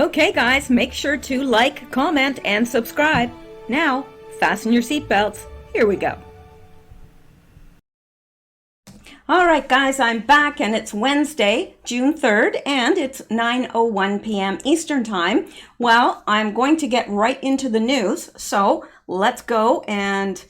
Okay guys, make sure to like, comment, and subscribe. Now, fasten your seatbelts. Here we go. Alright guys, I'm back and it's Wednesday, June 3rd, and it's 9:01 p.m. Eastern Time. Well, I'm going to get right into the news, so let's go. And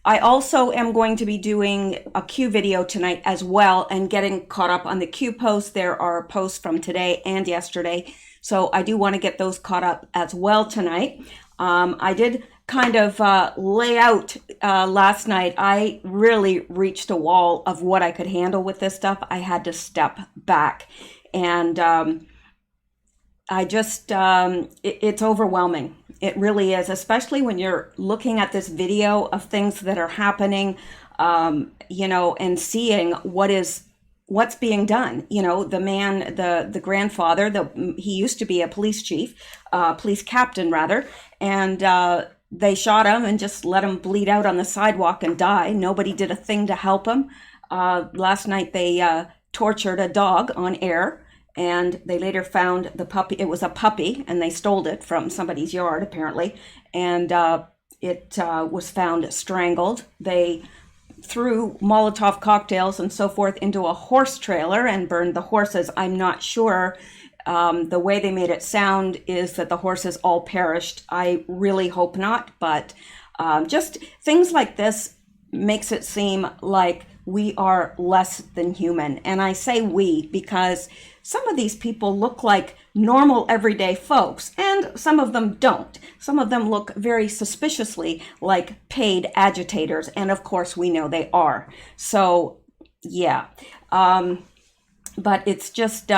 I also am going to be doing a Q video tonight as well and getting caught up on the Q posts. There are posts from today and yesterday, so I do want to get those caught up as well tonight. I did kind of lay out last night. I really reached a wall of what I could handle with this stuff. I had to step back, and I just, it's overwhelming. It really is, especially when you're looking at this video of things that are happening, you know, and seeing what's being done. You know, the man, the grandfather, he used to be a police chief, police captain rather, and they shot him and just let him bleed out on the sidewalk and die. Nobody did a thing to help him. Last night they tortured a dog on air. And they later found the puppy. It was a puppy, and they stole it from somebody's yard, apparently. And it was found strangled. They threw Molotov cocktails and so forth into a horse trailer and burned the horses. I'm not sure. The way they made it sound is that the horses all perished. I really hope not, but just things like this makes it seem like we are less than human. And I say we because some of these people look like normal everyday folks, and some of them don't. Some of them look very suspiciously like paid agitators, and of course we know they are. So yeah, but it's just,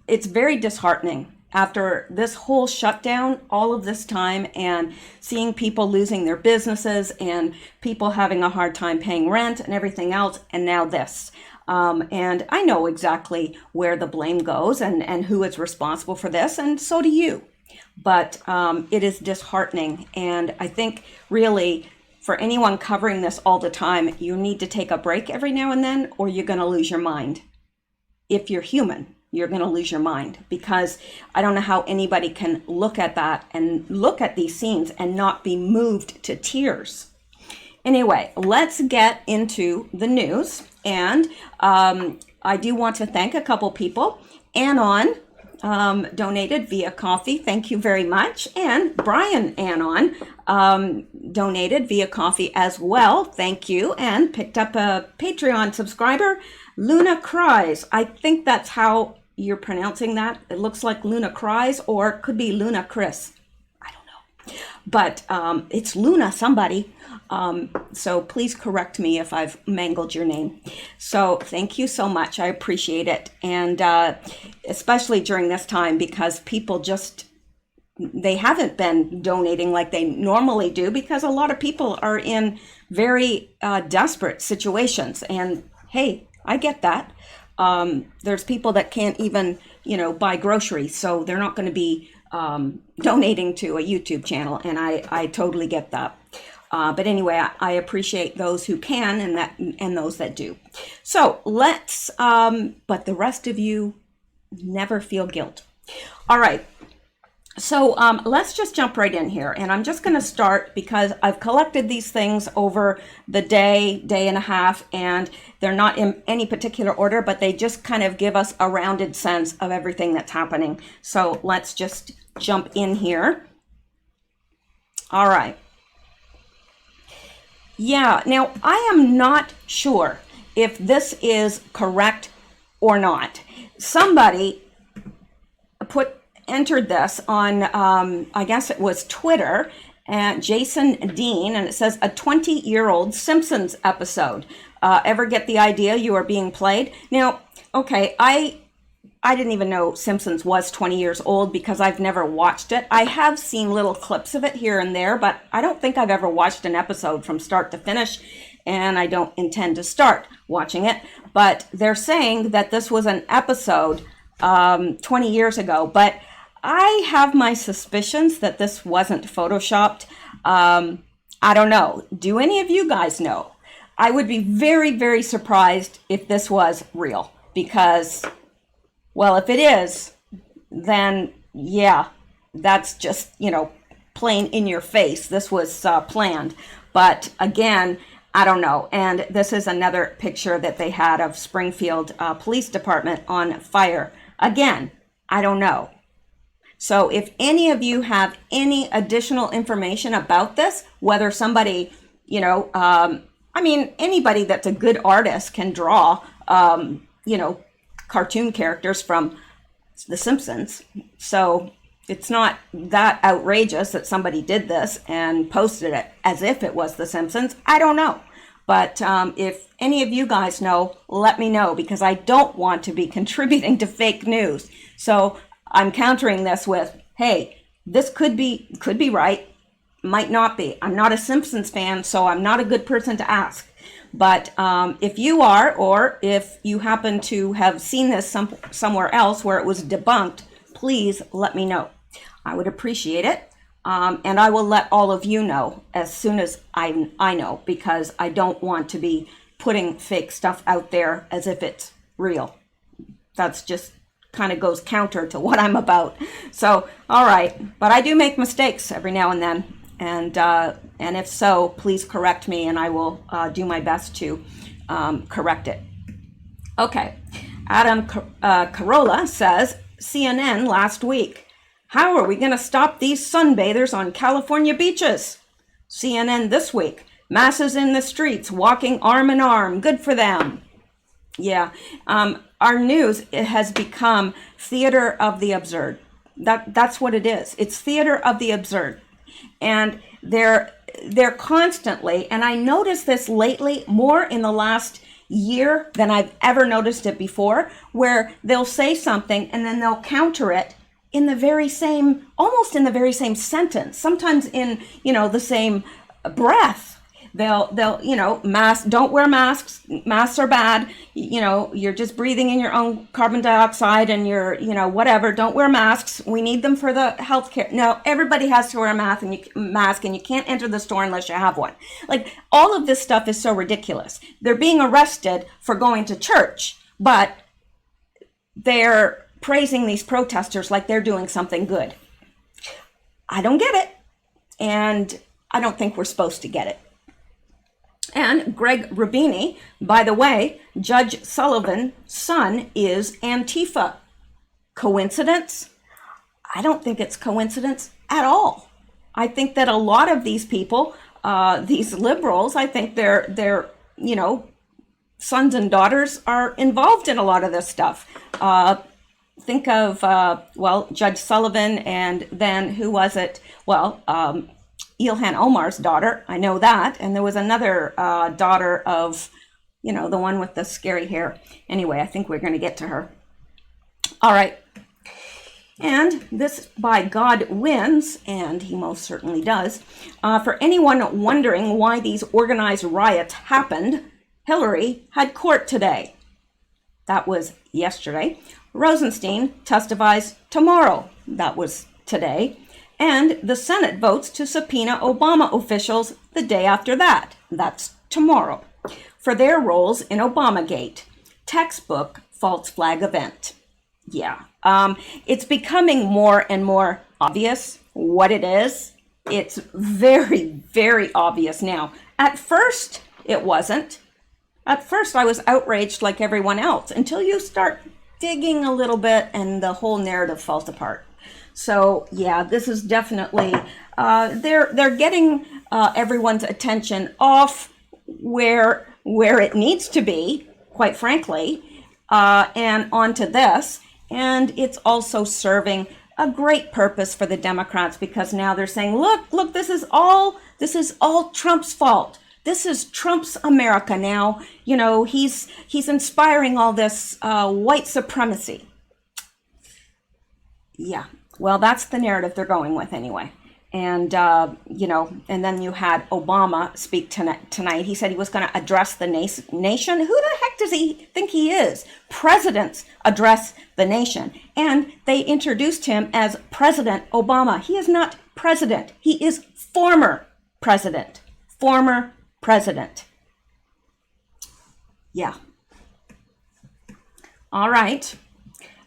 it's very disheartening after this whole shutdown, all of this time, and seeing people losing their businesses and people having a hard time paying rent and everything else, and now this. And I know exactly where the blame goes and who is responsible for this, and so do you. But it is disheartening, and I think really for anyone covering this all the time, you need to take a break every now and then, or you're going to lose your mind. If you're human, you're going to lose your mind, because I don't know how anybody can look at that and look at these scenes and not be moved to tears. Anyway, let's get into the news. And I do want to thank a couple people. Anon donated via coffee. Thank you very much. And Brian Anon donated via coffee as well. Thank you. And picked up a Patreon subscriber, Luna Cries. I think that's how you're pronouncing that. It looks like Luna Cries, or it could be Luna Chris. I don't know. But it's Luna somebody. So please correct me if I've mangled your name. So thank you so much. I appreciate it. And especially during this time, because people just, they haven't been donating like they normally do, because a lot of people are in very desperate situations. And hey, I get that. There's people that can't even, you know, buy groceries, so they're not going to be donating to a YouTube channel. And I totally get that. But anyway, I appreciate those who can and those that do. So let's, but the rest of you never feel guilt. All right. So let's just jump right in here. And I'm just going to start because I've collected these things over the day and a half, and they're not in any particular order, but they just kind of give us a rounded sense of everything that's happening. So let's just jump in here. All right. Yeah, now I am not sure if this is correct or not. Somebody entered this on, I guess it was Twitter, and Jason Dean, and it says a 20-year-old Simpsons episode. Ever get the idea you are being played? Now, okay, I didn't even know Simpsons was 20 years old because I've never watched it. I have seen little clips of it here and there, but I don't think I've ever watched an episode from start to finish, and I don't intend to start watching it. But they're saying that this was an episode 20 years ago, but I have my suspicions that this wasn't photoshopped. I don't know. Do any of you guys know? I would be very, very surprised if this was real, because, well, if it is, then yeah, that's just, plain in your face. This was planned. But again, I don't know. And this is another picture that they had of Springfield Police Department on fire. Again, I don't know. So if any of you have any additional information about this, whether somebody, anybody that's a good artist can draw, cartoon characters from The Simpsons. So it's not that outrageous that somebody did this and posted it as if it was The Simpsons. I don't know. But if any of you guys know, let me know, because I don't want to be contributing to fake news. So I'm countering this with, hey, this could be right, might not be. I'm not a Simpsons fan, so I'm not a good person to ask. But if you are, or if you happen to have seen this somewhere else where it was debunked, please let me know. I would appreciate it. And I will let all of you know as soon as I know, because I don't want to be putting fake stuff out there as if it's real. That's just kind of goes counter to what I'm about. So, all right. But I do make mistakes every now and then. And if so, please correct me, and I will do my best to correct it. Okay. Adam Carolla says, CNN last week. How are we going to stop these sunbathers on California beaches? CNN this week. Masses in the streets, walking arm in arm. Good for them. Yeah. Our news, it has become theater of the absurd. That's what it is. It's theater of the absurd. And they're constantly, and I noticed this lately more in the last year than I've ever noticed it before, where they'll say something and then they'll counter it in the very same, almost in the very same sentence, sometimes in, the same breath. They'll, masks, don't wear masks. Masks are bad. You're just breathing in your own carbon dioxide and you're, whatever. Don't wear masks. We need them for the healthcare. No, everybody has to wear a mask and you can't enter the store unless you have one. Like, all of this stuff is so ridiculous. They're being arrested for going to church, but they're praising these protesters like they're doing something good. I don't get it. And I don't think we're supposed to get it. And Greg Rubini, by the way, Judge Sullivan's son is Antifa. Coincidence? I don't think it's coincidence at all. I think that a lot of these people, these liberals, I think their sons and daughters are involved in a lot of this stuff. Think of, Judge Sullivan, and then who was it? Ilhan Omar's daughter, I know that. And there was another daughter of, the one with the scary hair. Anyway, I think we're going to get to her. All right. And this, by God, wins, and he most certainly does. For anyone wondering why these organized riots happened, Hillary had court today. That was yesterday. Rosenstein testifies tomorrow. That was today. And the Senate votes to subpoena Obama officials the day after that. That's tomorrow. For their roles in Obamagate. Textbook false flag event. Yeah. It's becoming more and more obvious what it is. It's very, very obvious now. At first, it wasn't. At first, I was outraged like everyone else until you start digging a little bit and the whole narrative falls apart. So yeah, this is definitely, they're getting everyone's attention off where it needs to be, quite frankly, and onto this. And it's also serving a great purpose for the Democrats, because now they're saying, look, this is all Trump's fault. This is Trump's America now. He's inspiring all this white supremacy. Yeah. Well, that's the narrative they're going with anyway. And, and then you had Obama speak tonight. He said he was going to address the nation. Who the heck does he think he is? Presidents address the nation. And they introduced him as President Obama. He is not president. He is former president. Former president. Yeah. All right.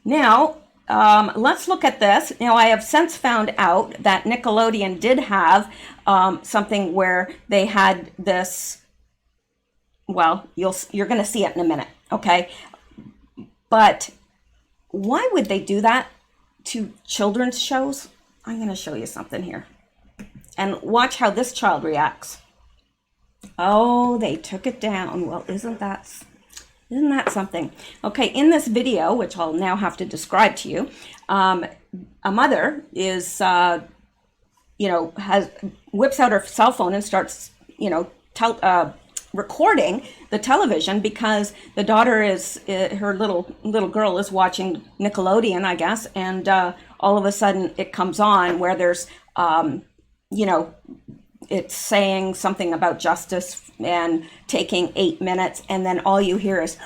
Now, let's look at this. You know, I have since found out that Nickelodeon did have something where they had this. Well, you're going to see it in a minute, okay? But why would they do that to children's shows? I'm going to show you something here. And watch how this child reacts. Oh, they took it down. Well, isn't that something? Okay, in this video, which I'll now have to describe to you, a mother is, whips out her cell phone and starts, recording the television because the daughter her little girl is watching Nickelodeon, I guess, and all of a sudden it comes on where there's, it's saying something about justice and taking 8 minutes, and then all you hear is,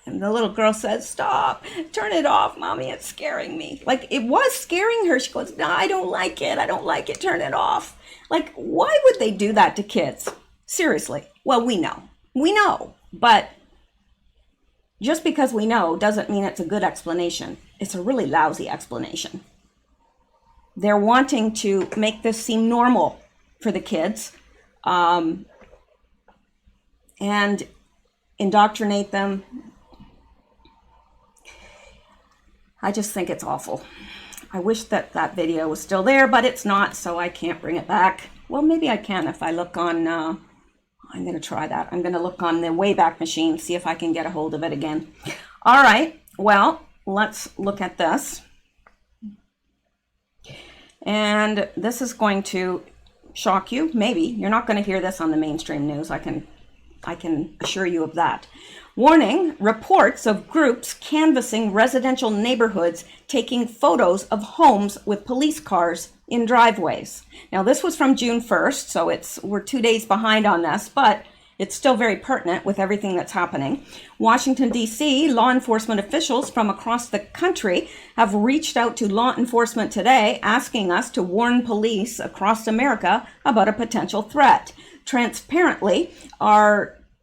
and the little girl says, "Stop, turn it off, Mommy, it's scaring me." Like, it was scaring her. She goes, "No, I don't like it, turn it off." Like, why would they do that to kids? Seriously. Well, we know, but just because we know doesn't mean it's a good explanation. It's a really lousy explanation. They're wanting to make this seem normal for the kids, and indoctrinate them. I just think it's awful. I wish that video was still there, but it's not, so I can't bring it back. Well, maybe I can if I look on, I'm going to try that. I'm going to look on the Wayback Machine, see if I can get a hold of it again. All right, well, let's look at this. And this is going to shock you, maybe. You're not going to hear this on the mainstream news, I can assure you of that. Warning, reports of groups canvassing residential neighborhoods taking photos of homes with police cars in driveways. Now, this was from June 1st, so we're 2 days behind on this, but it's still very pertinent with everything that's happening. Washington, D.C., law enforcement officials from across the country have reached out to law enforcement today, asking us to warn police across America about a potential threat. Transparently,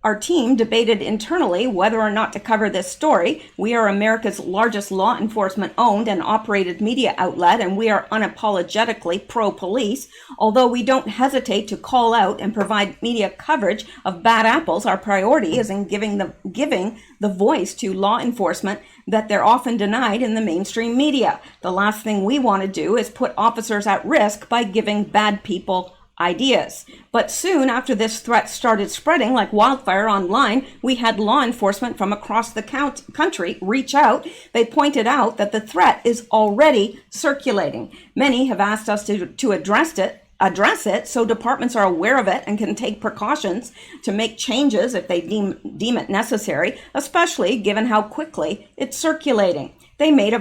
our team debated internally whether or not to cover this story. We are America's largest law enforcement owned and operated media outlet, and we are unapologetically pro-police. Although we don't hesitate to call out and provide media coverage of bad apples, our priority is in giving the voice to law enforcement that they're often denied in the mainstream media. The last thing we want to do is put officers at risk by giving bad people ideas. But soon after this threat started spreading like wildfire online, we had law enforcement from across the country reach out. They pointed out that the threat is already circulating. Many have asked us to address it so departments are aware of it and can take precautions to make changes if they deem it necessary, especially given how quickly it's circulating. They made a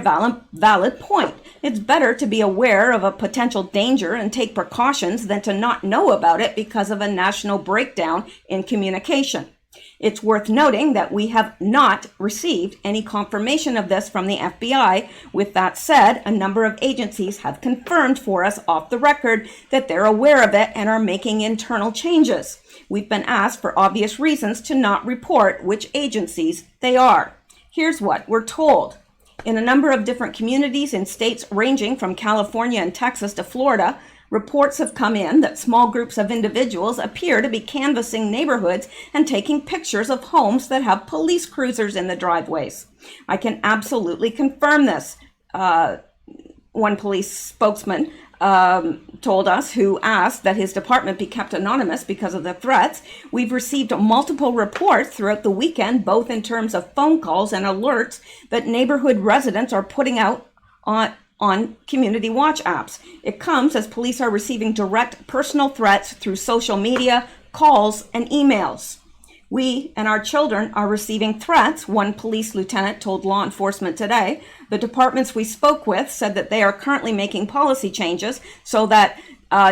valid point. It's better to be aware of a potential danger and take precautions than to not know about it because of a national breakdown in communication. It's worth noting that we have not received any confirmation of this from the FBI. With that said, a number of agencies have confirmed for us off the record that they're aware of it and are making internal changes. We've been asked for obvious reasons to not report which agencies they are. Here's what we're told. In a number of different communities in states ranging from California and Texas to Florida, reports have come in that small groups of individuals appear to be canvassing neighborhoods and taking pictures of homes that have police cruisers in the driveways. I can absolutely confirm this. One police spokesman told us, who asked that his department be kept anonymous because of the threats. We've received multiple reports throughout the weekend, both in terms of phone calls and alerts that neighborhood residents are putting out on community watch apps. It comes as police are receiving direct personal threats through social media, calls, and emails. We and our children are receiving threats, one police lieutenant told law enforcement today. The departments we spoke with said that they are currently making policy changes so that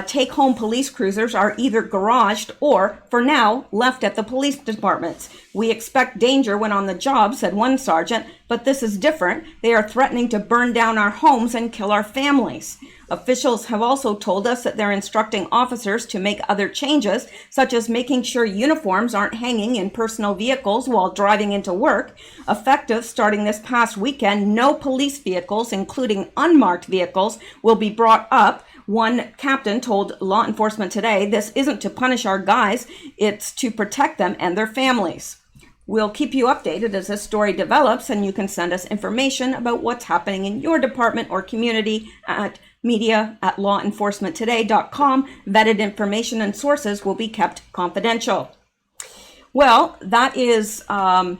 take-home police cruisers are either garaged or, for now, left at the police departments. We expect danger when on the job, said one sergeant, but this is different. They are threatening to burn down our homes and kill our families. Officials have also told us that they're instructing officers to make other changes, such as making sure uniforms aren't hanging in personal vehicles while driving into work. Effective starting this past weekend, no police vehicles, including unmarked vehicles, will be brought up. One captain told Law Enforcement Today, this isn't to punish our guys, it's to protect them and their families. We'll keep you updated as this story develops, and you can send us information about what's happening in your department or community at media@lawenforcementtoday.com. Vetted information and sources will be kept confidential. Well, that is a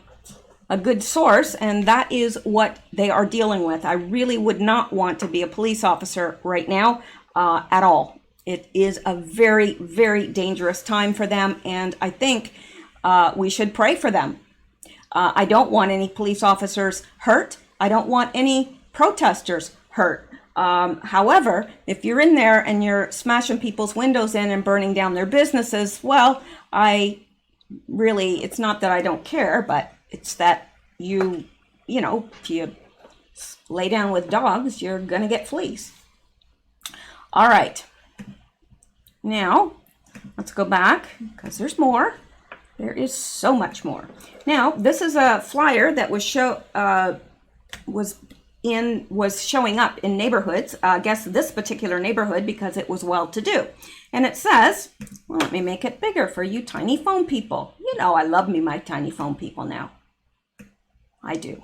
good source, and that is what they are dealing with. I really would not want to be a police officer right now at all. It is a very, very dangerous time for them, and I think we should pray for them. I don't want any police officers hurt. I don't want any protesters hurt. However, if you're in there and you're smashing people's windows in and burning down their businesses, well, it's not that I don't care, but it's that if you lay down with dogs, you're going to get fleas. All right. Now, let's go back because there's more. There is so much more. Now, this is a flyer that was showing up in neighborhoods. I guess this particular neighborhood because it was well-to-do. And it says, well, let me make it bigger for you tiny phone people. You know, I love my tiny phone people now. I do.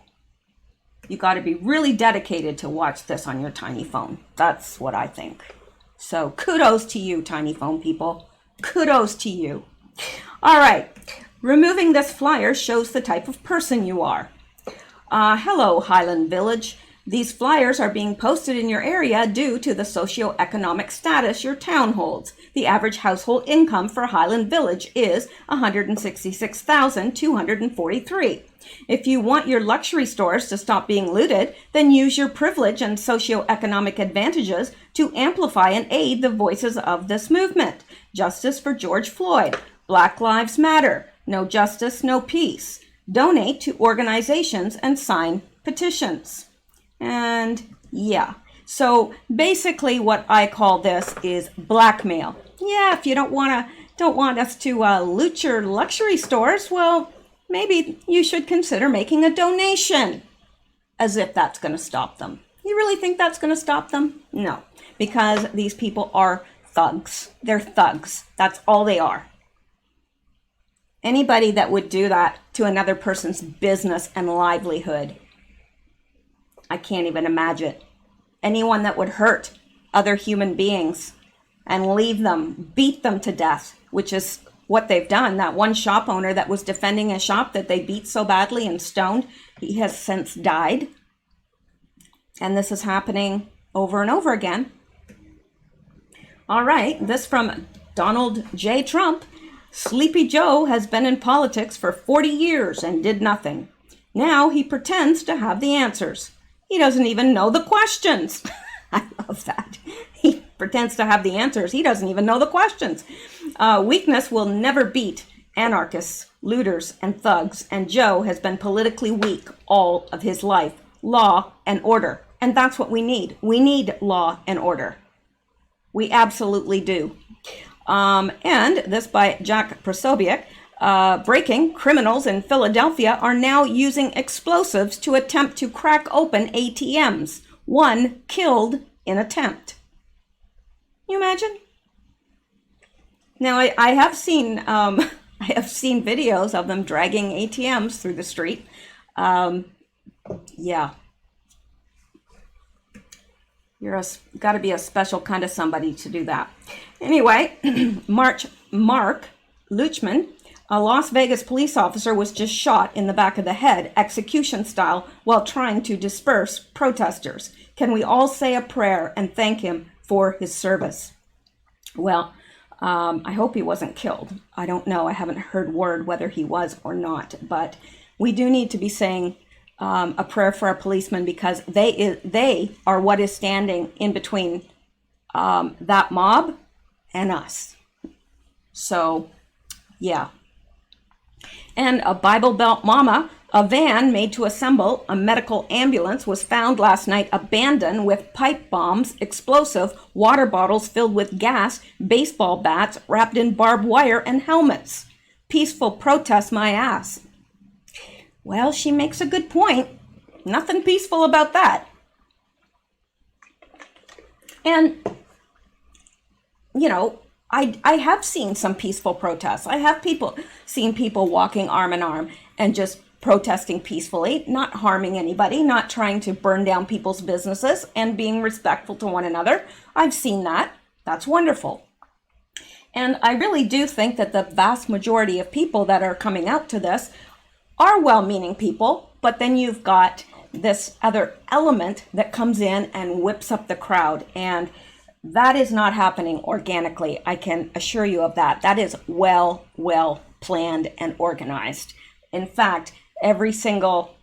You got to be really dedicated to watch this on your tiny phone. That's what I think. So kudos to you, tiny phone people. Kudos to you. All right. Removing this flyer shows the type of person you are. Hello, Highland Village. These flyers are being posted in your area due to the socioeconomic status your town holds. The average household income for Highland Village is $166,243. If you want your luxury stores to stop being looted, then use your privilege and socioeconomic advantages to amplify and aid the voices of this movement. Justice for George Floyd. Black Lives Matter. No justice, no peace. Donate to organizations and sign petitions. And yeah, so basically what I call this is blackmail. Yeah, if you don't want us to loot your luxury stores, well, maybe you should consider making a donation. As if that's going to stop them. You really think that's going to stop them? No, because these people are thugs. They're thugs. That's all they are. Anybody that would do that to another person's business and livelihood, I can't even imagine. Anyone that would hurt other human beings and leave them, beat them to death, which is what they've done. That one shop owner that was defending a shop that they beat so badly and stoned, he has since died. And this is happening over and over again. All right, this from Donald J. Trump. Sleepy Joe has been in politics for 40 years and did nothing. Now he pretends to have the answers. He doesn't even know the questions. I love that. He pretends to have the answers. He doesn't even know the questions. Weakness will never beat anarchists, looters, and thugs, and Joe has been politically weak all of his life. Law and order. And that's what we need. We need law and order. We absolutely do. And this by Jack Prosobiec. Breaking, criminals in Philadelphia are now using explosives to attempt to crack open ATMs. One killed in attempt. Can you imagine? Now I have seen videos of them dragging ATMs through the street. Yeah. Got to be a special kind of somebody to do that. Anyway, Mark Luchman, a Las Vegas police officer, was just shot in the back of the head, execution style, while trying to disperse protesters. Can we all say a prayer and thank him for his service? Well, I hope he wasn't killed. I don't know. I haven't heard word whether he was or not, but we do need to be saying a prayer for our policemen, because they are what is standing in between that mob and us. So, yeah. And a Bible Belt mama, a van made to assemble a medical ambulance was found last night abandoned with pipe bombs, explosive, water bottles filled with gas, baseball bats wrapped in barbed wire, and helmets. Peaceful protest, my ass. Well, she makes a good point. Nothing peaceful about that. And, you know, I have seen some peaceful protests. I have seen people walking arm in arm and just protesting peacefully, not harming anybody, not trying to burn down people's businesses, and being respectful to one another. I've seen that. That's wonderful. And I really do think that the vast majority of people that are coming out to this are well-meaning people, but then you've got this other element that comes in and whips up the crowd, and that is not happening organically. I can assure you of that. That is well planned and organized. In fact, every single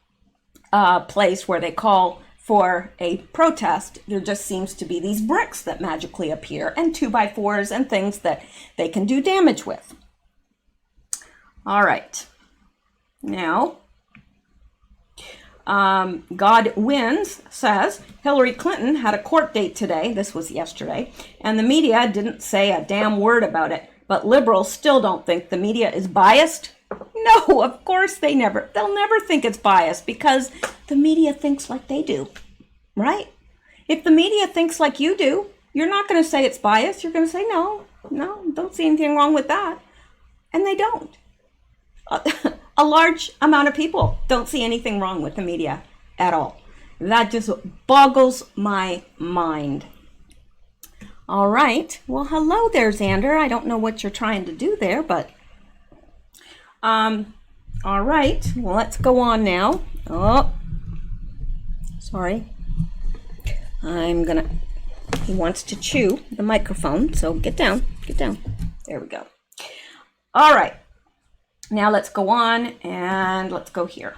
place where they call for a protest, there just seems to be these bricks that magically appear, and 2x4s and things that they can do damage with. All right. Now, God Wins says Hillary Clinton had a court date today. This was yesterday, and the media didn't say a damn word about it. But liberals still don't think the media is biased. No, of course they'll never think it's biased, because the media thinks like they do, right? If the media thinks like you do, you're not going to say it's biased. You're going to say, no, don't see anything wrong with that. And they don't. A large amount of people don't see anything wrong with the media at all. That just boggles my mind. All right. Well, hello there, Xander. I don't know what you're trying to do there, but all right. Well, let's go on now. Oh, sorry. He wants to chew the microphone, so get down. There we go. All right. Now let's go on, and let's go here.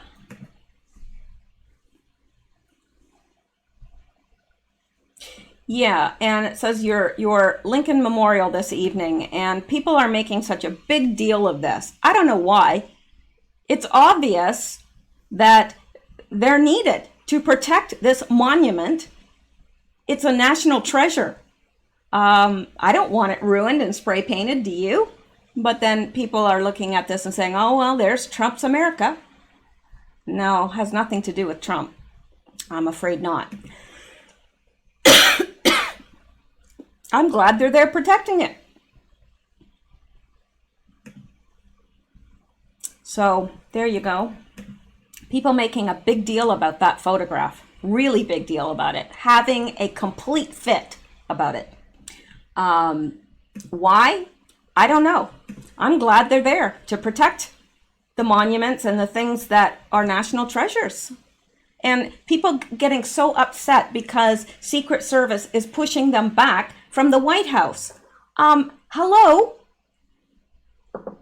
Yeah, and it says your Lincoln Memorial this evening, and people are making such a big deal of this. I don't know why. It's obvious that they're needed to protect this monument. It's a national treasure. I don't want it ruined and spray painted, do you? But then people are looking at this and saying, oh, well, there's Trump's America. No, has nothing to do with Trump. I'm afraid not. I'm glad they're there protecting it. So there you go. People making a big deal about that photograph. Really big deal about it. Having a complete fit about it. Why? I don't know. I'm glad they're there to protect the monuments and the things that are national treasures. And people getting so upset because Secret Service is pushing them back from the White House. Hello?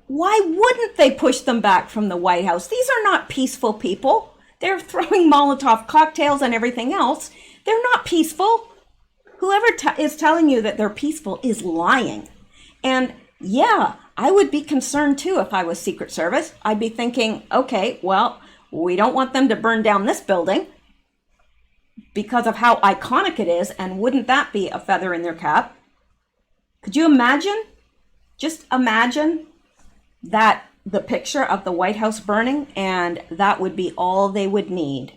Why wouldn't they push them back from the White House? These are not peaceful people. They're throwing Molotov cocktails and everything else. They're not peaceful. Whoever is telling you that they're peaceful is lying. And yeah, I would be concerned too if I was Secret Service. I'd be thinking, okay, well, we don't want them to burn down this building because of how iconic it is, and wouldn't that be a feather in their cap? Could you imagine? Just imagine that the picture of the White House burning, and that would be all they would need.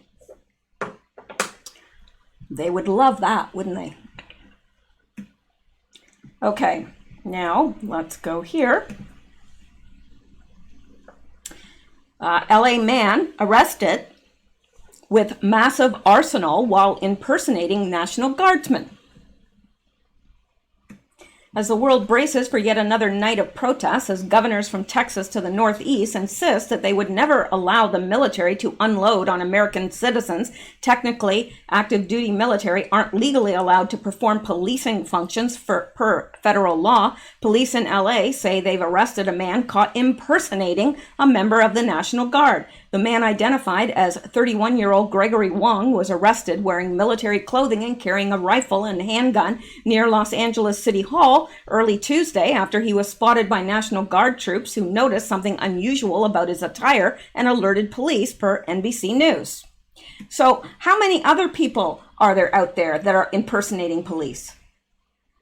They would love that, wouldn't they? Okay. Now, let's go here. LA man arrested with massive arsenal while impersonating National Guardsmen. As the world braces for yet another night of protests, as governors from Texas to the Northeast insist that they would never allow the military to unload on American citizens, technically, active duty military aren't legally allowed to perform policing functions per federal law. Police in LA say they've arrested a man caught impersonating a member of the National Guard. The man identified as 31-year-old Gregory Wong was arrested wearing military clothing and carrying a rifle and handgun near Los Angeles City Hall early Tuesday after he was spotted by National Guard troops who noticed something unusual about his attire and alerted police, per NBC News. So how many other people are there out there that are impersonating police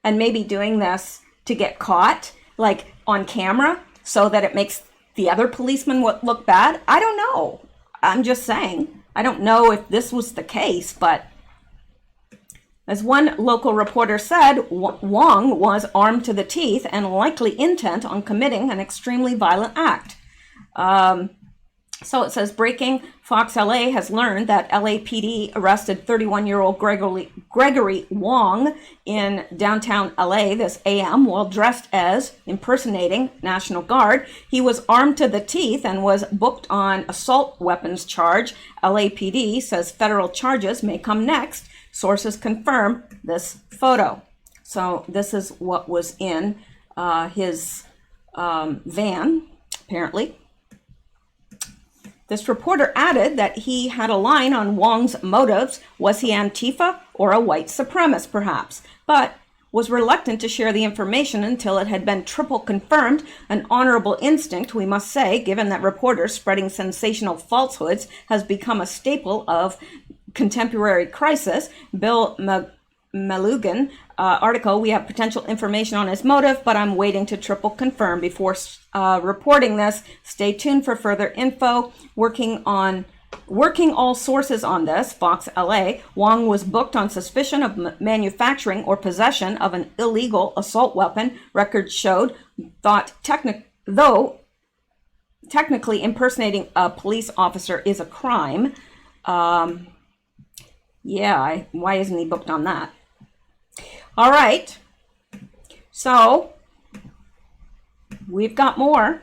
and maybe doing this to get caught, like on camera, so that it makes the other policemen look bad? I don't know. I'm just saying. I don't know if this was the case, but as one local reporter said, Wong was armed to the teeth and likely intent on committing an extremely violent act. So it says, breaking, Fox LA has learned that LAPD arrested 31-year-old Gregory Wong in downtown LA this AM while dressed as impersonating National Guard. He was armed to the teeth and was booked on assault weapons charge. LAPD says federal charges may come next. Sources confirm this photo. So this is what was in his van, apparently. This reporter added that he had a line on Wong's motives. Was he Antifa or a white supremacist, perhaps? But was reluctant to share the information until it had been triple confirmed. An honorable instinct, we must say, given that reporters spreading sensational falsehoods has become a staple of contemporary crisis. Bill Malugan article, we have potential information on his motive, but I'm waiting to triple confirm before reporting this. Stay tuned for further info. Working all sources on this, Fox LA. Wong was booked on suspicion of manufacturing or possession of an illegal assault weapon. Records showed, though technically impersonating a police officer is a crime. Why isn't he booked on that? All right, so we've got more.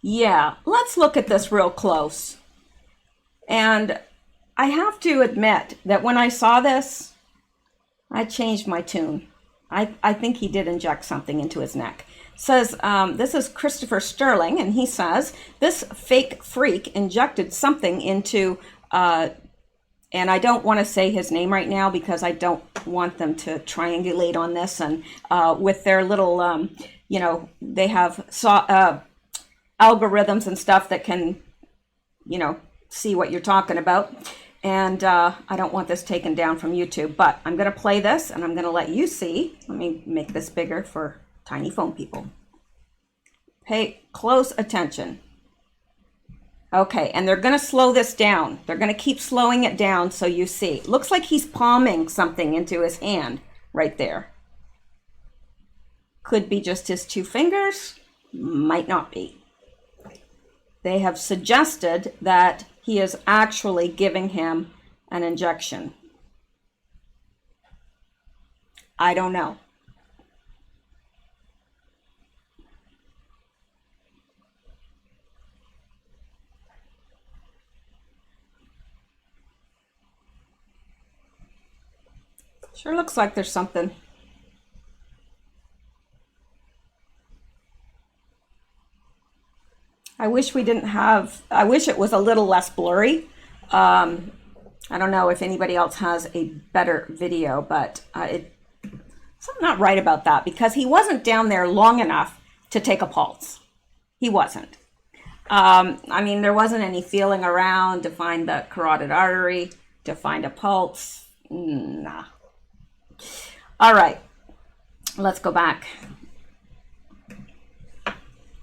Yeah, let's look at this real close. And I have to admit that when I saw this, I changed my tune. I think he did inject something into his neck. Says, this is Christopher Sterling, and he says, this fake freak injected something into, and I don't want to say his name right now because I don't want them to triangulate on this, and with their little, they have algorithms and stuff that can, see what you're talking about. And I don't want this taken down from YouTube, but I'm going to play this and I'm going to let you see. Let me make this bigger for tiny phone people. Pay close attention. Okay, and they're going to slow this down. They're going to keep slowing it down so you see. Looks like he's palming something into his hand right there. Could be just his two fingers, might not be. They have suggested that he is actually giving him an injection. I don't know. Sure looks like there's something. I wish it was a little less blurry. I don't know if anybody else has a better video, but it's not right about that because he wasn't down there long enough to take a pulse. He wasn't. There wasn't any feeling around to find the carotid artery, to find a pulse. Nah. All right, let's go back.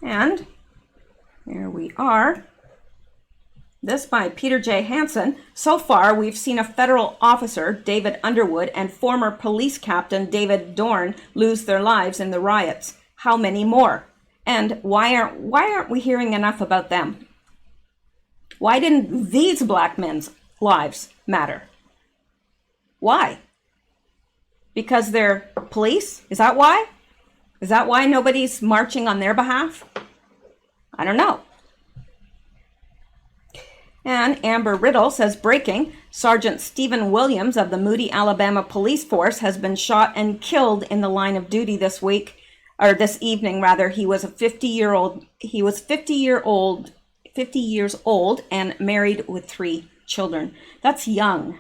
And here we are. This by Peter J. Hansen. So far, we've seen a federal officer, David Underwood, and former police captain David Dorn lose their lives in the riots. How many more? And why aren't we hearing enough about them? Why didn't these black men's lives matter? Why? Because they're police? Is that why? Is that why nobody's marching on their behalf? I don't know. And Amber Riddle says, breaking, Sergeant Stephen Williams of the Moody, Alabama Police Force has been shot and killed in the line of duty this evening rather. He was 50 years old and married with 3 children. That's young.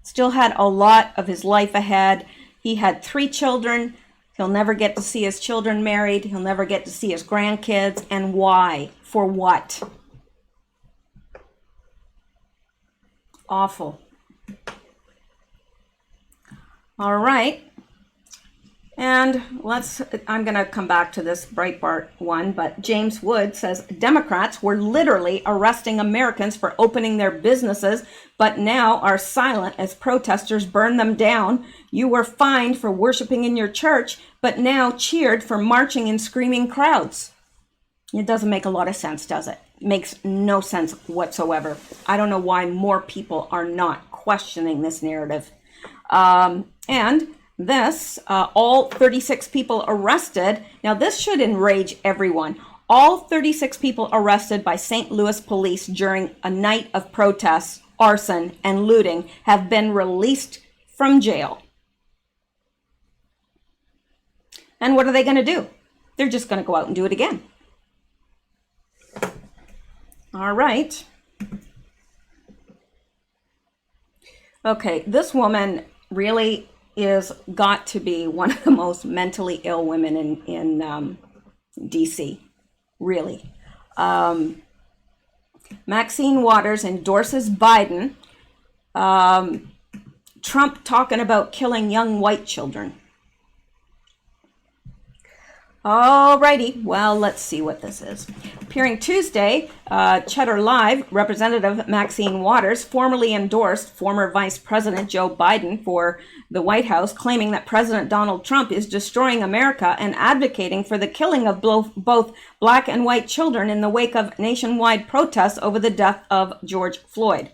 Still had a lot of his life ahead. He had 3 children. He'll never get to see his children married. He'll never get to see his grandkids. And why? For what? Awful. All right. And I'm going to come back to this Breitbart one, but James Wood says Democrats were literally arresting Americans for opening their businesses, but now are silent as protesters burn them down. You were fined for worshiping in your church, but now cheered for marching in screaming crowds. It doesn't make a lot of sense, does it? It makes no sense whatsoever. I don't know why more people are not questioning this narrative. And this, all 36 people arrested. Now, this should enrage everyone. All 36 people arrested by St. Louis police during a night of protests, arson, and looting have been released from jail. And what are they going to do? They're just going to go out and do it again. All right. Okay, this woman really is got to be one of the most mentally ill women in DC, really. Maxine Waters endorses Biden. Trump talking about killing young white children. Alrighty, well, let's see what this is. Appearing Tuesday, Cheddar Live, Representative Maxine Waters formally endorsed former Vice President Joe Biden for the White House, claiming that President Donald Trump is destroying America and advocating for the killing of both black and white children in the wake of nationwide protests over the death of George Floyd.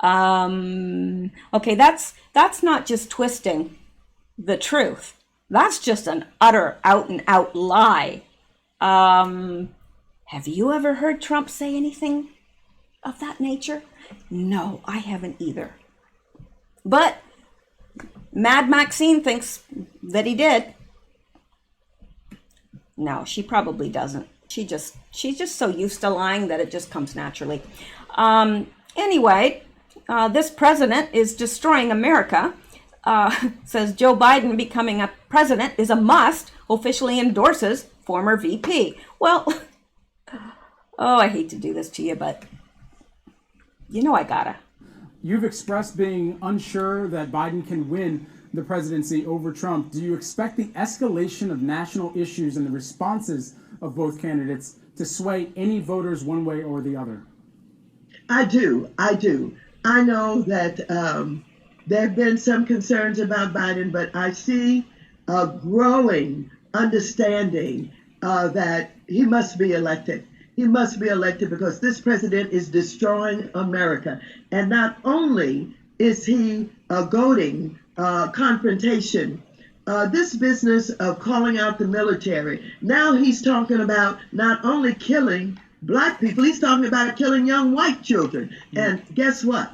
Okay, that's not just twisting the truth. That's just an utter out-and-out lie. Have you ever heard Trump say anything of that nature? No, I haven't either. But Mad Maxine thinks that he did. No, she probably doesn't. She's just so used to lying that it just comes naturally. Anyway, this president is destroying America. Says Joe Biden becoming a president is a must, officially endorses former VP. Well, I hate to do this to you, but you know I gotta. You've expressed being unsure that Biden can win the presidency over Trump. Do you expect the escalation of national issues and the responses of both candidates to sway any voters one way or the other? I do. I know that there have been some concerns about Biden, but I see a growing understanding that he must be elected. He must be elected because this president is destroying America. And not only is he goading confrontation, this business of calling out the military, now he's talking about not only killing black people, he's talking about killing young white children. And guess what?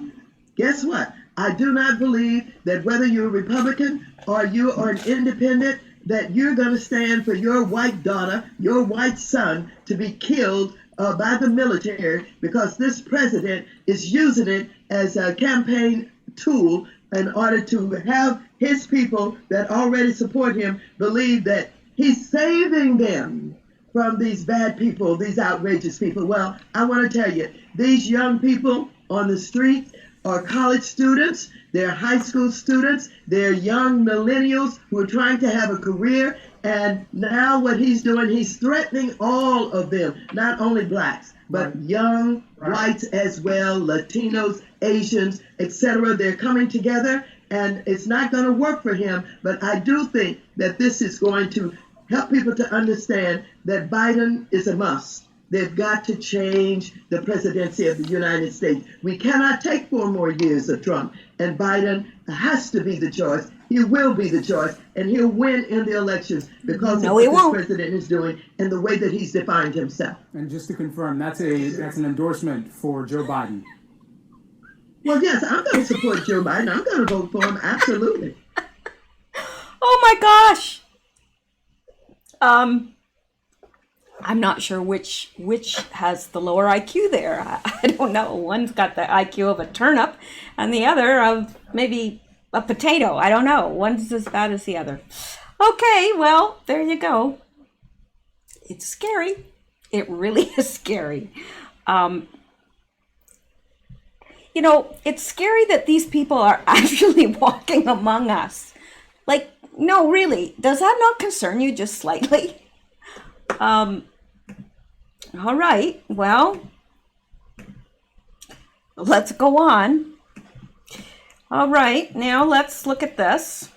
I do not believe that whether you're a Republican or you are an independent, that you're going to stand for your white daughter, your white son to be killed by the military because this president is using it as a campaign tool in order to have his people that already support him believe that he's saving them from these bad people, these outrageous people. Well, I want to tell you, these young people on the street are college students, they're high school students, they're young millennials who are trying to have a career. And now what he's doing, he's threatening all of them, not only blacks, but young whites as well, Latinos, Asians, etc. They're coming together and it's not going to work for him. But I do think that this is going to help people to understand that Biden is a must. They've got to change the presidency of the United States. We cannot take 4 more years of Trump, and Biden has to be the choice. He will be the choice, and he'll win in the elections because No, of he what won't. this president is doing and the way that he's defined himself. And just to confirm, that's an endorsement for Joe Biden. Well, yes, I'm going to support Joe Biden. I'm going to vote for him, absolutely. Oh my gosh. I'm not sure which has the lower IQ there. I don't know. One's got the IQ of a turnip and the other of maybe a potato. I don't know. One's as bad as the other. Okay, well, there you go. It's scary. It really is scary. It's scary that these people are actually walking among us. Like, no, really, does that not concern you just slightly? All right, well, let's go on. All right, now let's look at this.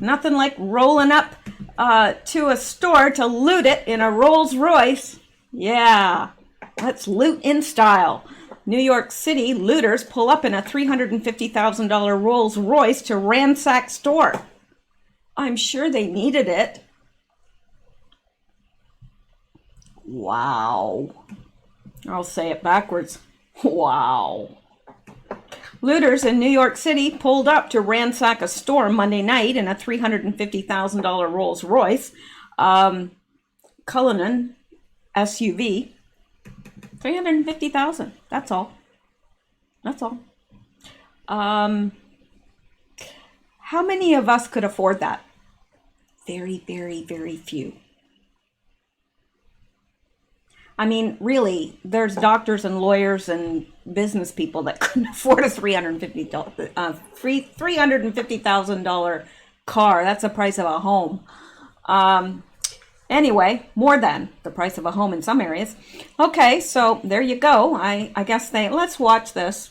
Nothing like rolling up to a store to loot it in a Rolls Royce. Yeah, let's loot in style. New York City looters pull up in a $350,000 Rolls Royce to ransack store. I'm sure they needed it. Wow. I'll say it backwards. Wow. Looters in New York City pulled up to ransack a store Monday night in a $350,000 Rolls Royce. Cullinan SUV. $350,000. That's all. That's all. How many of us could afford that? Very, very, very few. I mean, really, there's doctors and lawyers and business people that couldn't afford a $350,000 car. That's the price of a home. Anyway, more than the price of a home in some areas. Okay, so there you go. I guess let's watch this.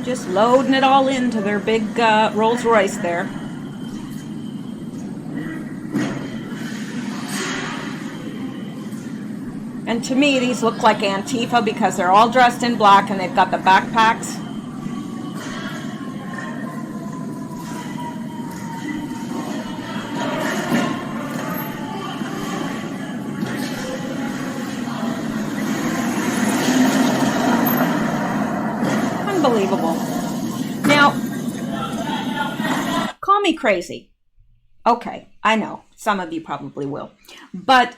Just loading it all into their big Rolls Royce there. And to me, these look like Antifa because they're all dressed in black and they've got the backpacks. Unbelievable. Now, call me crazy. Okay, I know. Some of you probably will. But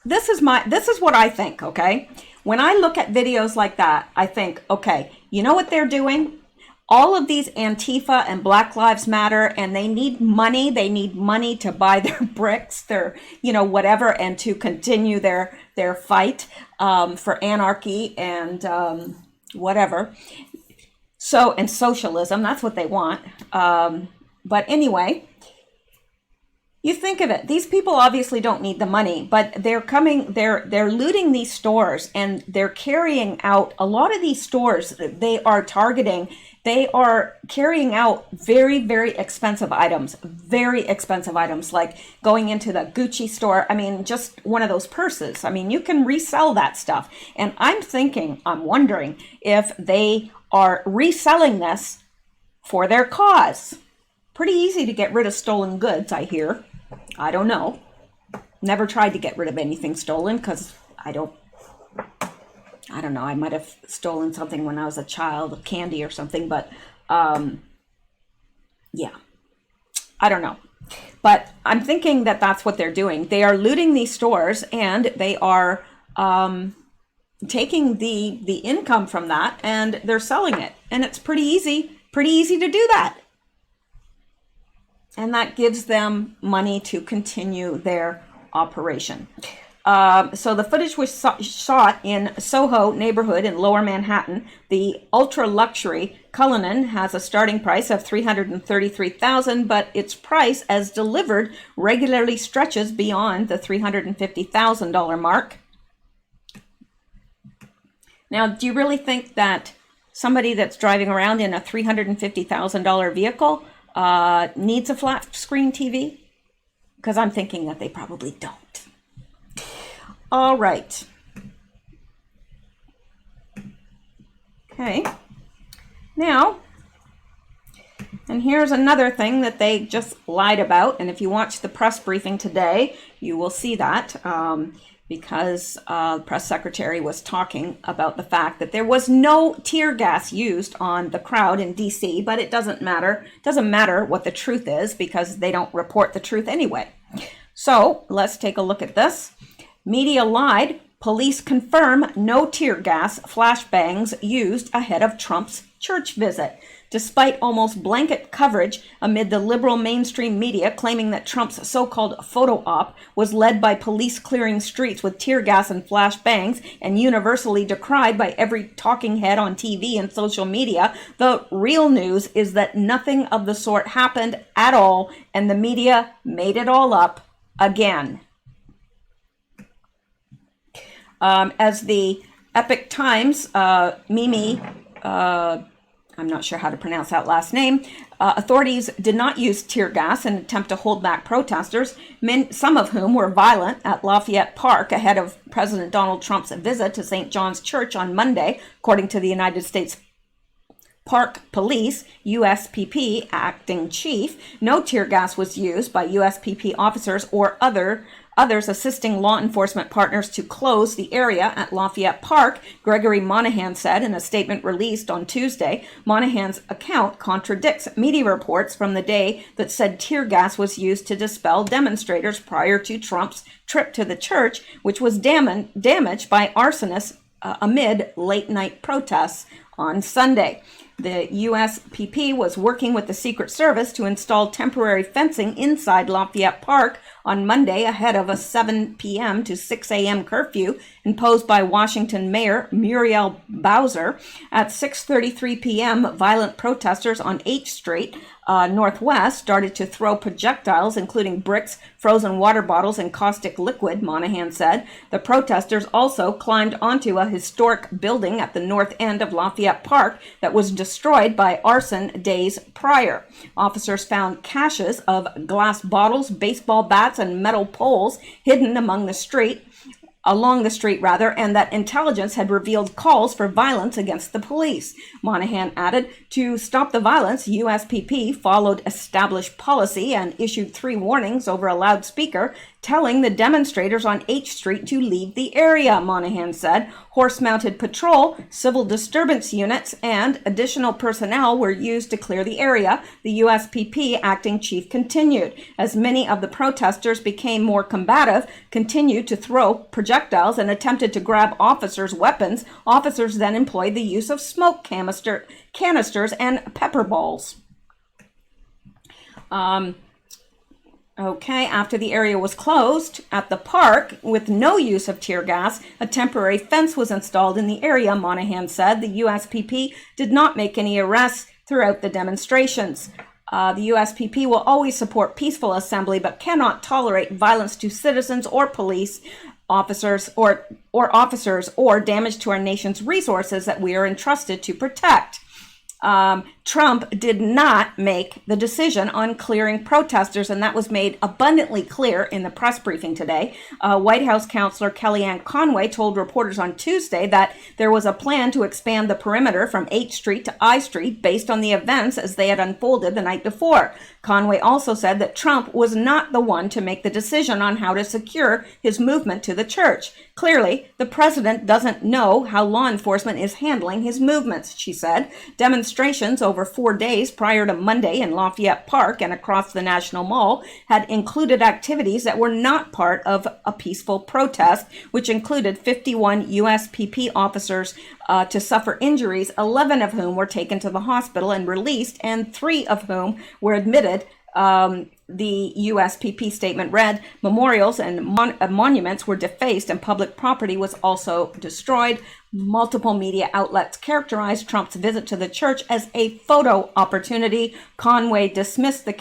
this is what I think, okay? When I look at videos like that, I think, okay, you know what they're doing? All of these Antifa and Black Lives Matter, and they need money. They need money to buy their bricks, their, whatever, and to continue their fight for anarchy and whatever. So, and socialism, that's what they want. But anyway, you think of it, these people obviously don't need the money, but they're looting these stores and they're carrying out a lot of these stores. They are carrying out very, very expensive items, like going into the Gucci store. I mean, just one of those purses. I mean, you can resell that stuff. And I'm wondering if they are reselling this for their cause. Pretty easy to get rid of stolen goods, I hear. I don't know. Never tried to get rid of anything stolen because I don't know. I might have stolen something when I was a child, candy or something, but yeah, I don't know. But I'm thinking that that's what they're doing. They are looting these stores and they are taking the income from that and they're selling it. And it's pretty easy to do that. And that gives them money to continue their operation. So the footage was shot in Soho neighborhood in Lower Manhattan. The ultra luxury Cullinan has a starting price of $333,000, but its price as delivered regularly stretches beyond the $350,000 mark. Now, do you really think that somebody that's driving around in a $350,000 vehicle needs a flat screen TV? Because I'm thinking that they probably don't. All right. Okay. Now, and here's another thing that they just lied about. And if you watch the press briefing today, you will see that because the press secretary was talking about the fact that there was no tear gas used on the crowd in DC, but it doesn't matter. It doesn't matter what the truth is because they don't report the truth anyway. So let's take a look at this. Media lied. Police confirm no tear gas flashbangs used ahead of Trump's church visit, despite almost blanket coverage amid the liberal mainstream media claiming that Trump's so-called photo op was led by police clearing streets with tear gas and flashbangs and universally decried by every talking head on TV and social media. The real news is that nothing of the sort happened at all, and the media made it all up again. As the Epic Times, Mimi, I'm not sure how to pronounce that last name, authorities did not use tear gas in an attempt to hold back protesters, some of whom were violent at Lafayette Park ahead of President Donald Trump's visit to St. John's Church on Monday, according to the United States Park Police, USPP acting chief. No tear gas was used by USPP officers or others assisting law enforcement partners to close the area at Lafayette Park, Gregory Monahan said in a statement released on Tuesday. Monahan's account contradicts media reports from the day that said tear gas was used to dispel demonstrators prior to Trump's trip to the church, which was damaged by arsonists amid late-night protests on Sunday. The USPP was working with the Secret Service to install temporary fencing inside Lafayette Park on Monday ahead of a 7 p.m. to 6 a.m. curfew imposed by Washington Mayor Muriel Bowser. At 6:33 p.m., violent protesters on H Street Northwest started to throw projectiles, including bricks, frozen water bottles, and caustic liquid, Monahan said. The protesters also climbed onto a historic building at the north end of Lafayette Park that was destroyed by arson days prior. Officers found caches of glass bottles, baseball bats, and metal poles hidden along the street, and that intelligence had revealed calls for violence against the police. Monahan added, to stop the violence, USPP followed established policy and issued 3 warnings over a loudspeaker, telling the demonstrators on H Street to leave the area, Monahan said. Horse-mounted patrol, civil disturbance units, and additional personnel were used to clear the area, the USPP acting chief continued. As many of the protesters became more combative, continued to throw projectiles, and attempted to grab officers' weapons, officers then employed the use of smoke canisters and pepper balls. After the area was closed at the park with no use of tear gas, a temporary fence was installed in the area, Monahan said. The USPP did not make any arrests throughout the demonstrations. The USPP will always support peaceful assembly, but cannot tolerate violence to citizens or police officers or damage to our nation's resources that we are entrusted to protect. Trump did not make the decision on clearing protesters, and that was made abundantly clear in the press briefing today. White House counselor Kellyanne Conway told reporters on Tuesday that there was a plan to expand the perimeter from H Street to I Street based on the events as they had unfolded the night before. Conway also said that Trump was not the one to make the decision on how to secure his movement to the church. Clearly, the president doesn't know how law enforcement is handling his movements, she said. Demonstrations over 4 days prior to Monday in Lafayette Park and across the National Mall had included activities that were not part of a peaceful protest, which included 51 USPP officers to suffer injuries, 11 of whom were taken to the hospital and released, and 3 of whom were admitted. The USPP statement read, memorials and monuments were defaced and public property was also destroyed. Multiple media outlets characterized Trump's visit to the church as a photo opportunity. Conway dismissed the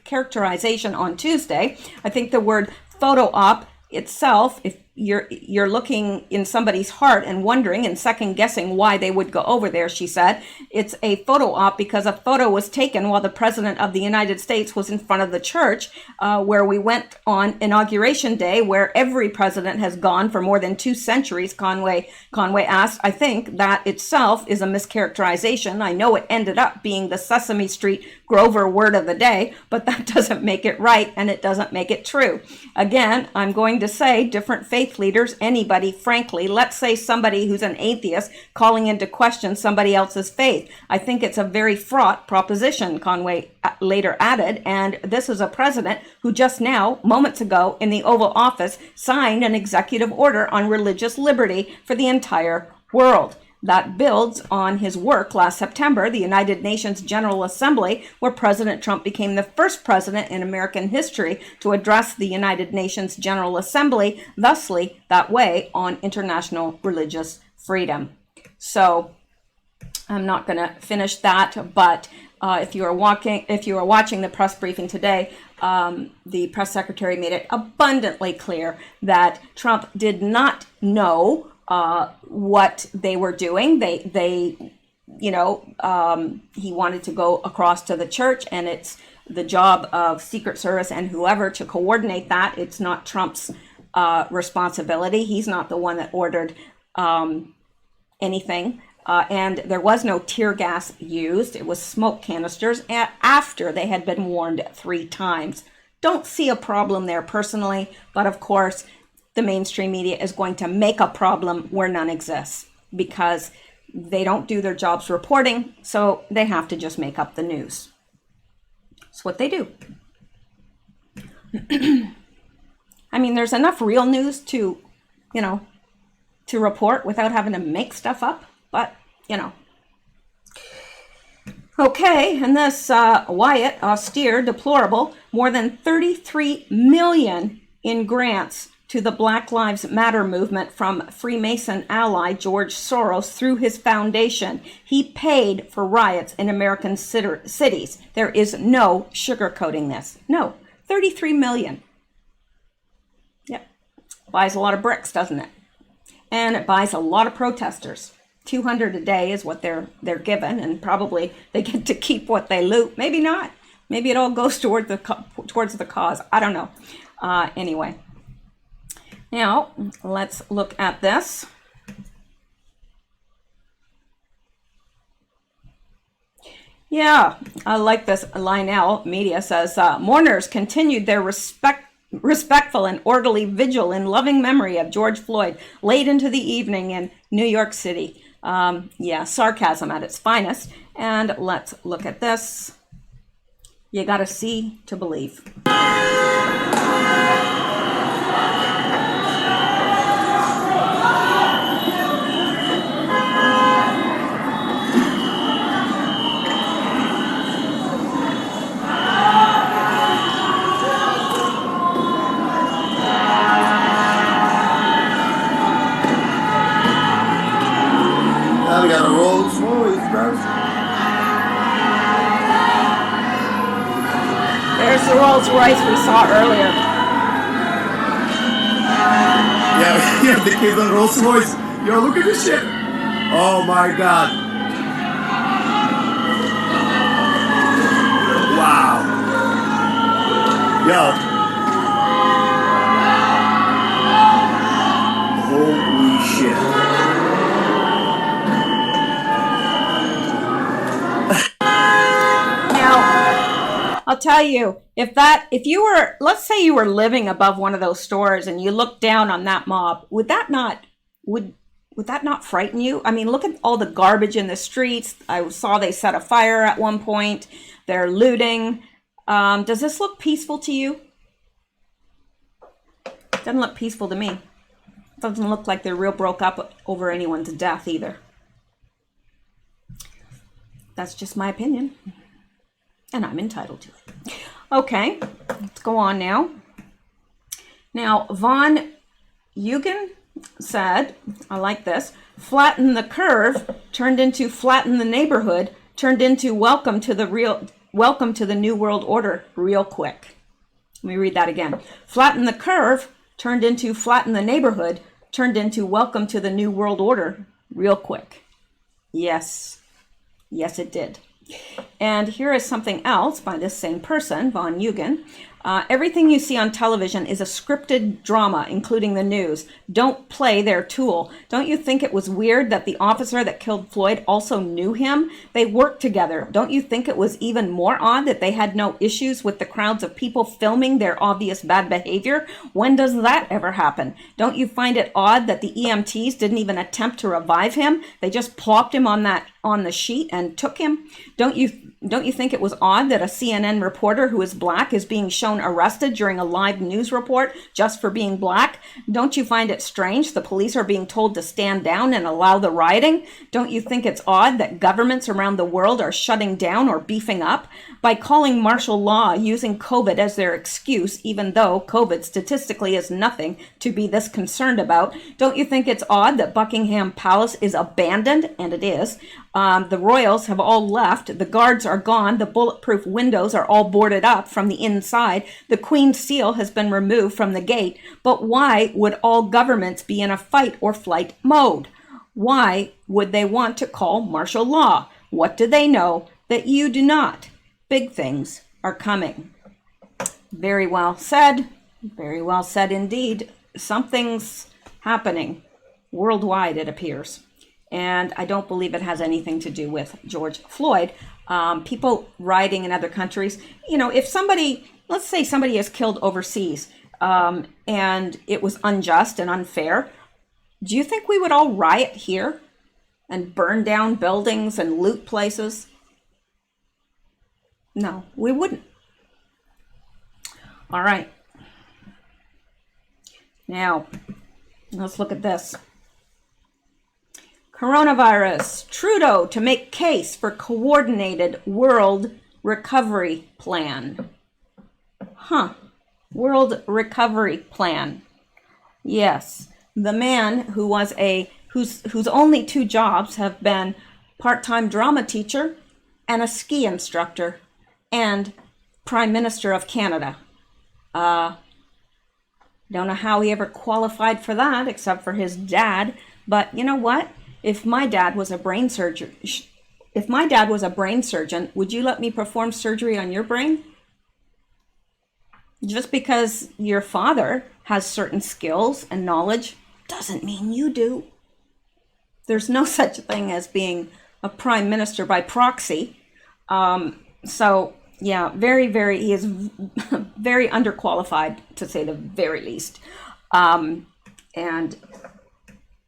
characterization on Tuesday. I think the word photo op itself, you're looking in somebody's heart and wondering and second guessing why they would go over there, she said. It's a photo op because a photo was taken while the President of the United States was in front of the church where we went on Inauguration Day, where every president has gone for more than 2 centuries, Conway asked. I think that itself is a mischaracterization. I know it ended up being the Sesame Street Grover word of the day, but that doesn't make it right, and it doesn't make it true. Again, I'm going to say different faith leaders, anybody, frankly, let's say somebody who's an atheist calling into question somebody else's faith. I think it's a very fraught proposition, Conway later added, and this is a president who just now, moments ago, in the Oval Office, signed an executive order on religious liberty for the entire world. That builds on his work last September, the United Nations General Assembly, where President Trump became the first president in American history to address the United Nations General Assembly, thusly, that way, on international religious freedom. So, I'm not going to finish that, but if you are watching the press briefing today, the press secretary made it abundantly clear that Trump did not know what they were doing. He wanted to go across to the church, and it's the job of Secret Service and whoever to coordinate that. It's not Trump's responsibility. He's not the one that ordered anything. And there was no tear gas used. It was smoke canisters after they had been warned 3 times. Don't see a problem there personally, but of course, the mainstream media is going to make a problem where none exists because they don't do their jobs reporting, so they have to just make up the news. That's what they do. I mean, there's enough real news to report without having to make stuff up, but, Okay, and this Wyatt, austere, deplorable, more than $33 million in grants to the Black Lives Matter movement from Freemason ally George Soros through his foundation. He paid for riots in American cities. There is no sugarcoating this. No, 33 million. Yep, buys a lot of bricks, doesn't it? And it buys a lot of protesters. 200 a day is what they're given, and probably they get to keep what they loot. Maybe not. Maybe it all goes towards the cause. I don't know. Anyway. Now, let's look at this. Yeah, I like this. Lionel Media says, mourners continued their respectful and orderly vigil in loving memory of George Floyd late into the evening in New York City. Yeah, sarcasm at its finest. And let's look at this. You gotta see to believe. We got a Rolls Royce, bro. There's the Rolls Royce we saw earlier. Yeah, the kids on Rolls Royce. Yo, look at this shit. Oh my god. Wow. Yo. Holy shit. I'll tell you, if you were, let's say you were living above one of those stores and you looked down on that mob, would that not frighten you? I mean, look at all the garbage in the streets. I saw they set a fire at one point. They're looting. Does this look peaceful to you? Doesn't look peaceful to me. Doesn't look like they're real broke up over anyone's death either. That's just my opinion. And I'm entitled to it. Okay, let's go on now. Now, Von Eugen said, I like this, flatten the curve turned into flatten the neighborhood, turned into welcome to the new world order real quick. Let me read that again. Flatten the curve turned into flatten the neighborhood, turned into welcome to the new world order real quick. Yes, it did. And here is something else by this same person, von Eugen. Everything you see on television is a scripted drama, including the news. Don't play their tool. Don't you think it was weird that the officer that killed Floyd also knew him? They worked together. Don't you think it was even more odd that they had no issues with the crowds of people filming their obvious bad behavior? When does that ever happen? Don't you find it odd that the EMTs didn't even attempt to revive him? They just plopped him on the sheet and took him? Don't you think it was odd that a CNN reporter who is black is being shown arrested during a live news report just for being black? Don't you find it strange the police are being told to stand down and allow the rioting? Don't you think it's odd that governments around the world are shutting down or beefing up? By calling martial law, using COVID as their excuse, even though COVID statistically is nothing to be this concerned about, don't you think it's odd that Buckingham Palace is abandoned? And it is. The royals have all left. The guards are gone. The bulletproof windows are all boarded up from the inside. The Queen's seal has been removed from the gate. But why would all governments be in a fight or flight mode? Why would they want to call martial law? What do they know that you do not? Big things are coming. Very well said. Very well said indeed. Something's happening worldwide, it appears. And I don't believe it has anything to do with George Floyd. People rioting in other countries, if somebody, let's say somebody is killed overseas, and it was unjust and unfair, do you think we would all riot here and burn down buildings and loot places? No, we wouldn't. All right. Now, let's look at this. Coronavirus. Trudeau to make case for coordinated world recovery plan. World recovery plan. Yes, the man who was whose only two jobs have been part-time drama teacher and a ski instructor and Prime Minister of Canada. Don't know how he ever qualified for that except for his dad, but you know what? If my dad was a brain surgeon, would you let me perform surgery on your brain? Just because your father has certain skills and knowledge doesn't mean you do. There's no such thing as being a prime minister by proxy. So yeah, he is very underqualified, to say the very least. And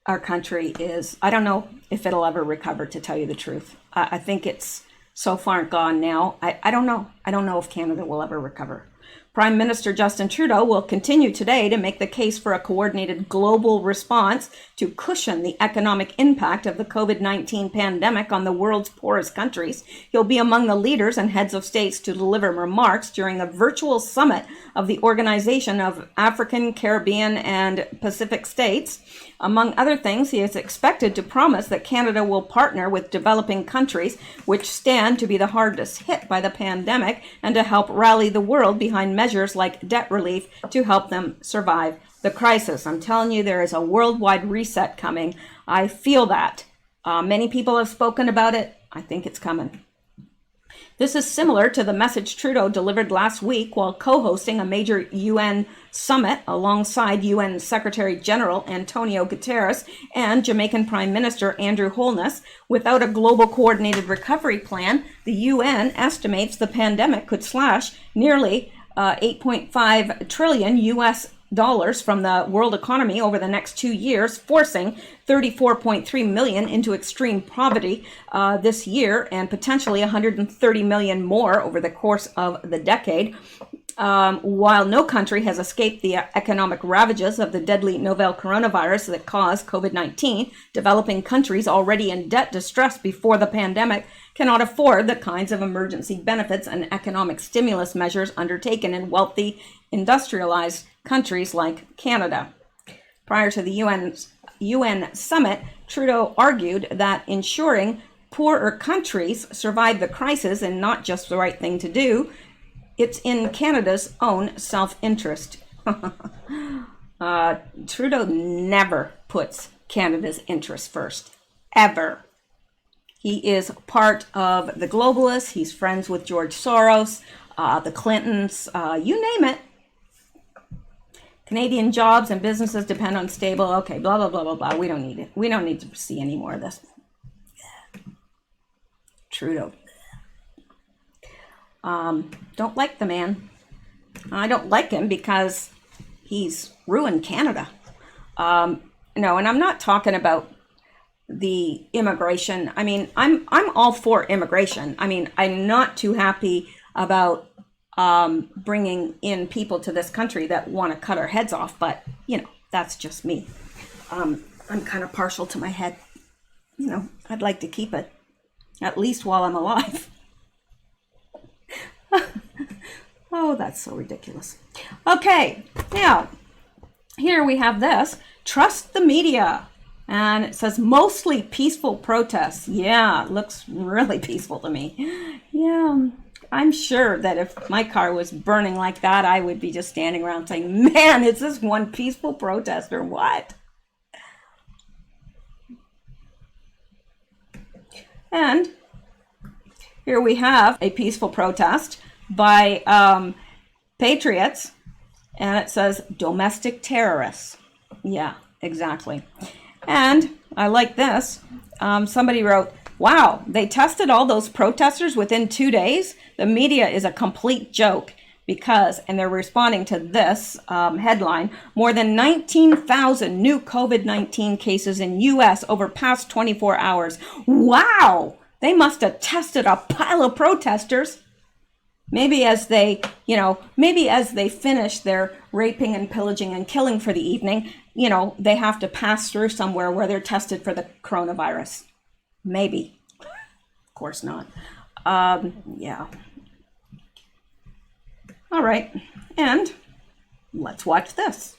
our country is, I don't know if it'll ever recover, to tell you the truth. I think it's so far gone now. I don't know. I don't know if Canada will ever recover. Prime Minister Justin Trudeau will continue today to make the case for a coordinated global response to cushion the economic impact of the COVID-19 pandemic on the world's poorest countries. He'll be among the leaders and heads of states to deliver remarks during a virtual summit of the Organization of African, Caribbean, and Pacific States. Among other things, he is expected to promise that Canada will partner with developing countries which stand to be the hardest hit by the pandemic and to help rally the world behind measures like debt relief to help them survive the crisis. I'm telling you, there is a worldwide reset coming. I feel that. Many people have spoken about it. I think it's coming. This is similar to the message Trudeau delivered last week while co-hosting a major UN summit alongside UN Secretary General Antonio Guterres and Jamaican Prime Minister Andrew Holness. Without a global coordinated recovery plan, the UN estimates the pandemic could slash nearly 8.5 trillion US dollars from the world economy over the next 2 years, forcing 34.3 million into extreme poverty this year and potentially 130 million more over the course of the decade. While no country has escaped the economic ravages of the deadly novel coronavirus that caused COVID-19, developing countries already in debt distress before the pandemic cannot afford the kinds of emergency benefits and economic stimulus measures undertaken in wealthy, industrialized countries like Canada. Prior to the UN summit, Trudeau argued that ensuring poorer countries survive the crisis and not just the right thing to do, it's in Canada's own self-interest. Trudeau never puts Canada's interests first, ever. He is part of the globalists. He's friends with George Soros, the Clintons, you name it. Canadian jobs and businesses depend on stable, okay, blah, blah, blah, blah, blah. We don't need it. We don't need to see any more of this. Trudeau. Don't like the man. I don't like him because he's ruined Canada. No, and I'm not talking about the immigration. I mean, I'm all for immigration. I mean, I'm not too happy about bringing in people to this country that want to cut our heads off, but you know, that's just me. I'm kind of partial to my head. You know, I'd like to keep it at least while I'm alive. Oh, that's so ridiculous. Okay, now here we have this. Trust the media. And it says mostly peaceful protests. Yeah, it looks really peaceful to me. Yeah, I'm sure that if my car was burning like that, I would be just standing around saying, man, is this one peaceful protest or what? And here we have a peaceful protest by patriots, and it says domestic terrorists. Yeah, exactly. And I like this. Somebody wrote, wow, they tested all those protesters within 2 days. The media is a complete joke because, and they're responding to this headline, more than 19,000 new COVID-19 cases in U.S. over past 24 hours. Wow, they must have tested a pile of protesters. Maybe as they, you know, maybe as they finish their raping and pillaging and killing for the evening, you know, they have to pass through somewhere where they're tested for the coronavirus. Maybe. Of course not. Yeah. All right. And let's watch this.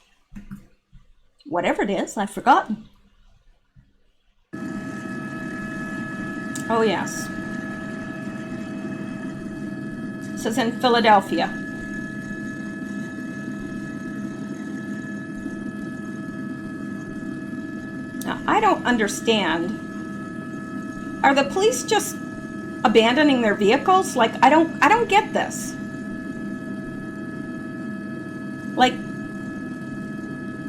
Whatever it is, I've forgotten. Oh, yes. This is in Philadelphia. Now, I don't understand. Are the police just abandoning their vehicles? Like, I don't get this. Like,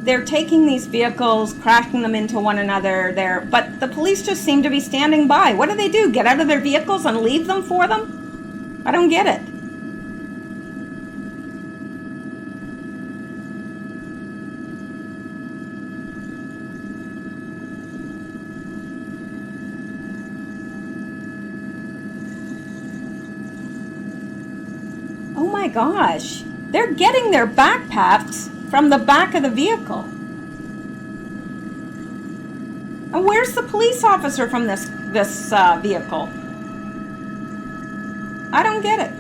they're taking these vehicles, crashing them into one another there, but the police just seem to be standing by. What do? Get out of their vehicles and leave them for them? I don't get it. Oh my gosh, they're getting their backpacks from the back of the vehicle. And where's the police officer from this vehicle? I don't get it.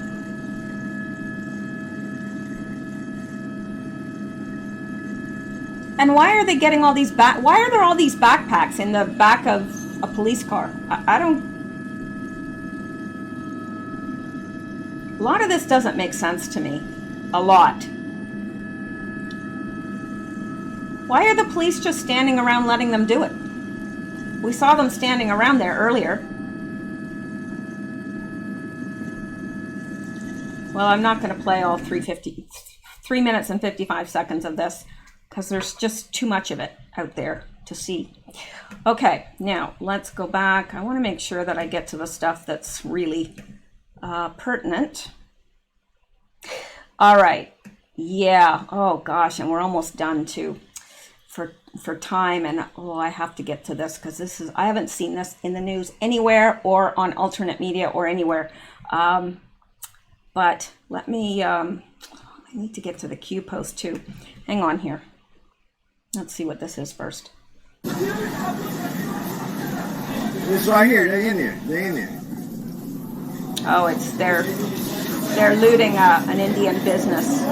And why are they getting all these why are there all these backpacks in the back of a police car? I don't. A lot of this doesn't make sense to me. A lot. Why are the police just standing around letting them do it? We saw them standing around there earlier. Well, I'm not going to play all 3 minutes and 55 seconds of this because there's just too much of it out there to see. Okay, now let's go back. I want to make sure that I get to the stuff that's really pertinent. All right. Yeah. Oh gosh, and we're almost done too for time, and I have to get to this because I haven't seen this in the news anywhere or on alternate media or anywhere. But let me I need to get to the Q post too. Hang on here. Let's see what this is first. It's right here. They're in there. They're in there. Oh, it's they're looting an Indian business.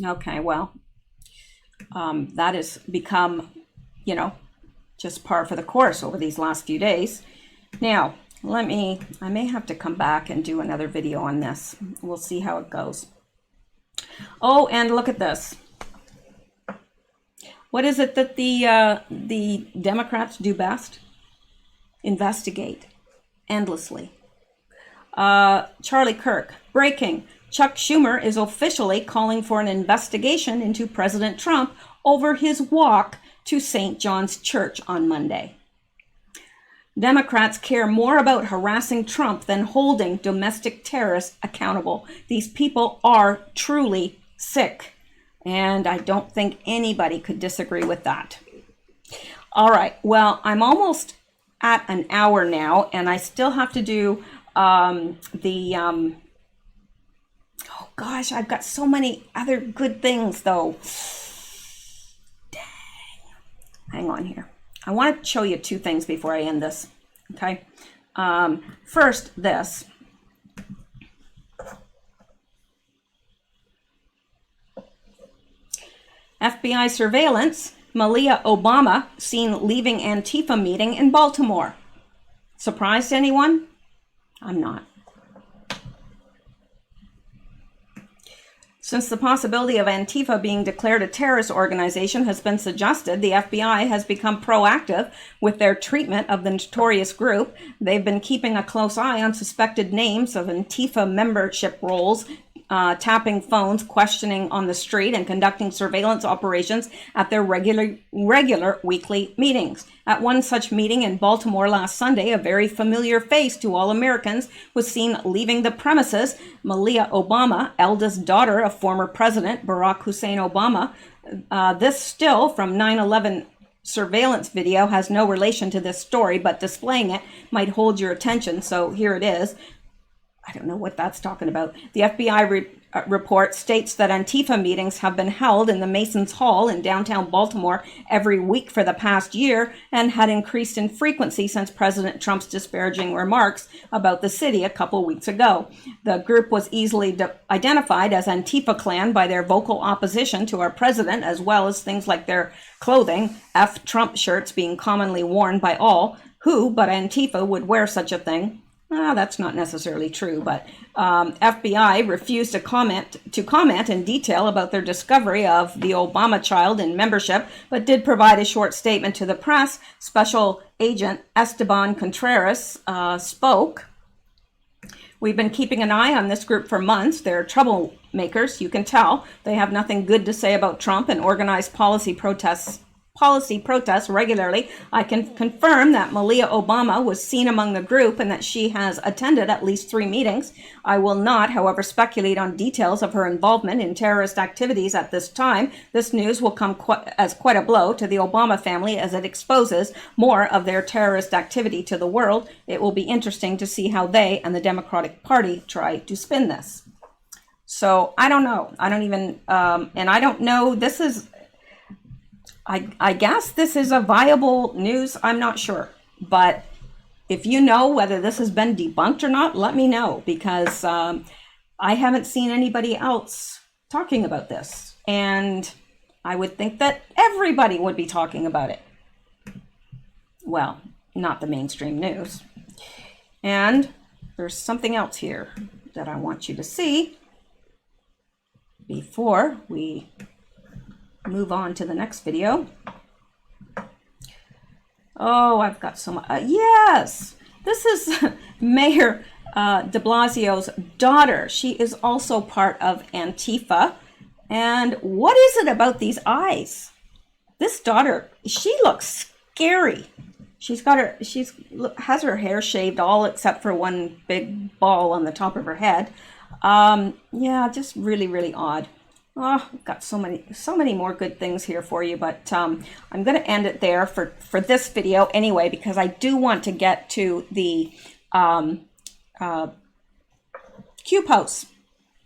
Okay, well, that has become, you know, just par for the course over these last few days. Now, I may have to come back and do another video on this. We'll see how it goes. Oh, and look at this. What is it that the Democrats do best? Investigate endlessly. Charlie Kirk, breaking. Chuck Schumer is officially calling for an investigation into President Trump over his walk to St. John's Church on Monday. Democrats care more about harassing Trump than holding domestic terrorists accountable. These people are truly sick, and I don't think anybody could disagree with that. All right, well, I'm almost at an hour now, and I still have to do oh gosh, I've got so many other good things though. Dang. Hang on here. I want to show you two things before I end this. Okay. First, this. FBI surveillance. Malia Obama seen leaving Antifa meeting in Baltimore. Surprised anyone? I'm not. Since the possibility of Antifa being declared a terrorist organization has been suggested, the FBI has become proactive with their treatment of the notorious group. They've been keeping a close eye on suspected names of Antifa membership roles, tapping phones, questioning on the street, and conducting surveillance operations at their regular weekly meetings. At one such meeting in Baltimore last Sunday, a very familiar face to all Americans was seen leaving the premises. Malia Obama, eldest daughter of former President Barack Hussein Obama. This still from 9/11 surveillance video has no relation to this story, but displaying it might hold your attention, so here it is. I don't know what that's talking about. The FBI report states that Antifa meetings have been held in the Masons Hall in downtown Baltimore every week for the past year and had increased in frequency since President Trump's disparaging remarks about the city a couple weeks ago. The group was easily identified as Antifa Clan by their vocal opposition to our president, as well as things like their clothing, F Trump shirts being commonly worn by all. Who but Antifa would wear such a thing? That's not necessarily true, but FBI refused to comment in detail about their discovery of the Obama child in membership, but did provide a short statement to the press. Special Agent Esteban Contreras spoke. We've been keeping an eye on this group for months. They're troublemakers, you can tell. They have nothing good to say about Trump and organize policy protests regularly. I can confirm that Malia Obama was seen among the group and that she has attended at least 3 meetings. I will not, however, speculate on details of her involvement in terrorist activities at this time. This news will come as quite a blow to the Obama family as it exposes more of their terrorist activity to the world. It will be interesting to see how they and the Democratic Party try to spin this. So I don't know. I don't even, and I don't know, this is, I guess this is a viable news. I'm not sure. But if you know whether this has been debunked or not, let me know, because I haven't seen anybody else talking about this. And I would think that everybody would be talking about it. Well, not the mainstream news. And there's something else here that I want you to see before we move on to the next video. Oh, I've got so much. Yes, this is Mayor de Blasio's daughter. She is also part of Antifa. And what is it about these eyes? This daughter, she looks scary. She has her hair shaved all except for one big ball on the top of her head. Yeah, just really, really odd. Oh, I've got so many more good things here for you, but I'm going to end it there for this video anyway, because I do want to get to the Q posts.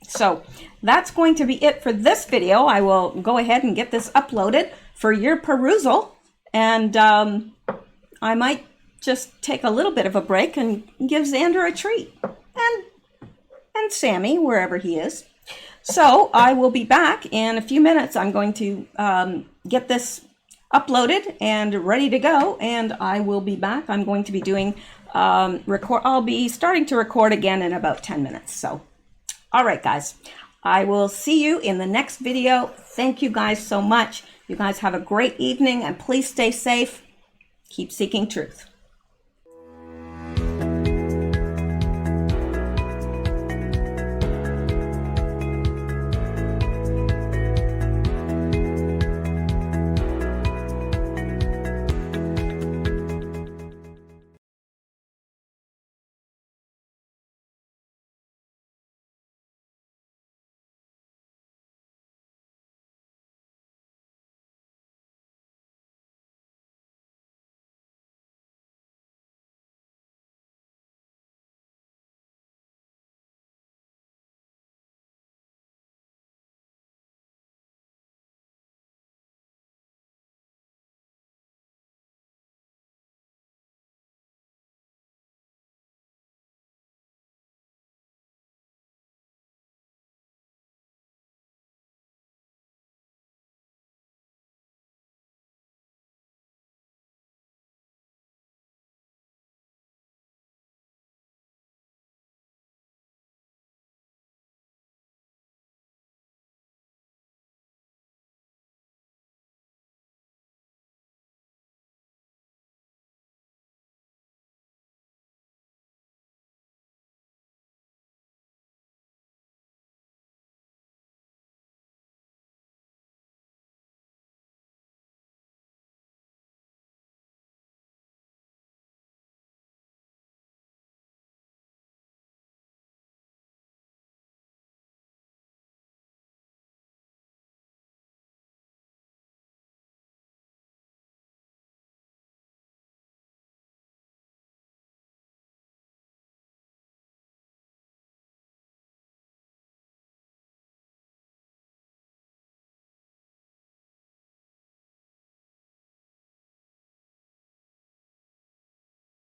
So that's going to be it for this video. I will go ahead and get this uploaded for your perusal, and I might just take a little bit of a break and give Xander a treat, and Sammy, wherever he is. So I will be back in a few minutes. I'm going to get this uploaded and ready to go, and I will be back. I'm going to be doing I'll be starting to record again in about 10 minutes. So, all right, guys, I will see you in the next video. Thank you guys so much. You guys have a great evening and please stay safe. Keep seeking truth.